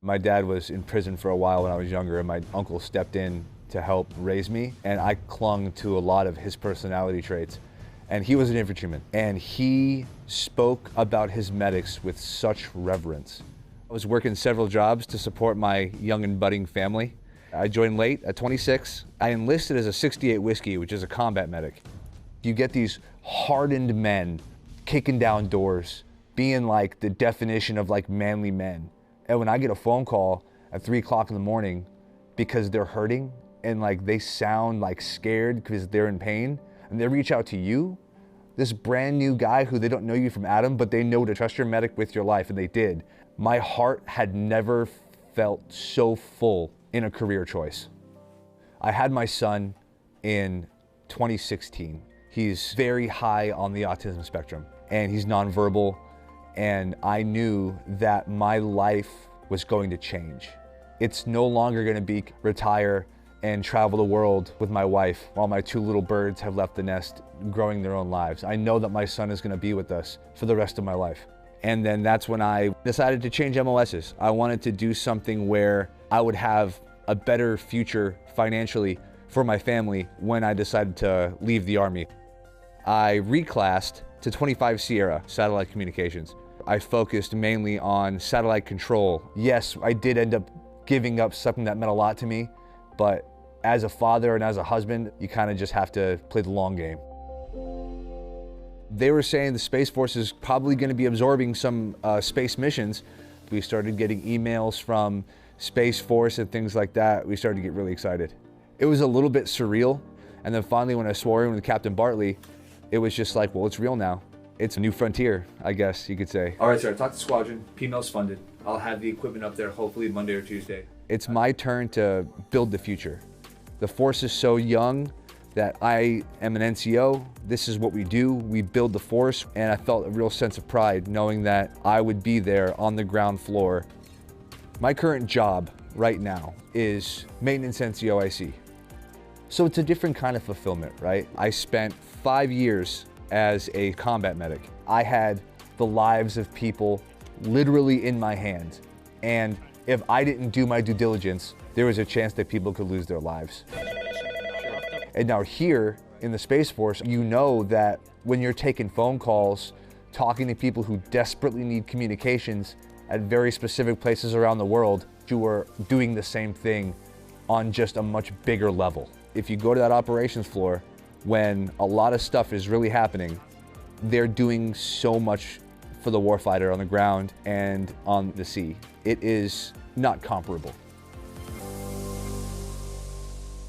My dad was in prison for a while when I was younger, and my uncle stepped in to help raise me, and I clung to a lot of his personality traits. And he was an infantryman, and he spoke about his medics with such reverence. I was working several jobs to support my young and budding family. I joined late at 26. I enlisted as a 68 Whiskey, which is a combat medic. You get these hardened men kicking down doors, being like the definition of like manly men. And when I get a phone call at 3 o'clock in the morning because they're hurting and like they sound like scared because they're in pain, and they reach out to you, this brand new guy who they don't know you from Adam, but they know to trust your medic with your life, and they did. My heart had never felt so full in a career choice. I had my son in 2016. He's very high on the autism spectrum, and he's nonverbal. And I knew that my life was going to change. It's no longer going to be retire and travel the world with my wife while my 2 little birds have left the nest growing their own lives. I know that my son is going to be with us for the rest of my life. And then that's when I decided to change MOSs. I wanted to do something where I would have a better future financially for my family when I decided to leave the Army. I reclassed to 25 Sierra, satellite communications. I focused mainly on satellite control. Yes, I did end up giving up something that meant a lot to me, but as a father and as a husband, you kind of just have to play the long game. They were saying the Space Force is probably going to be absorbing some space missions. We started getting emails from Space Force and things like that. We started to get really excited. It was a little bit surreal. And then finally, when I swore in with Captain Bartley, it was just like, well, it's real now. It's a new frontier, I guess you could say. All right, sir, talk to Squadron. PMEL's funded. I'll have the equipment up there hopefully Monday or Tuesday. It's my turn to build the future. The Force is so young that I am an NCO. This is what we do. We build the Force, and I felt a real sense of pride knowing that I would be there on the ground floor. My current job right now is maintenance NCO IC. So it's a different kind of fulfillment, right? I spent 5 years as a combat medic. I had the lives of people literally in my hands. And if I didn't do my due diligence, there was a chance that people could lose their lives. And now here in the Space Force, you know that when you're taking phone calls, talking to people who desperately need communications at very specific places around the world, you are doing the same thing on just a much bigger level. If you go to that operations floor, when a lot of stuff is really happening, they're doing so much for the warfighter on the ground and on the sea. It is not comparable.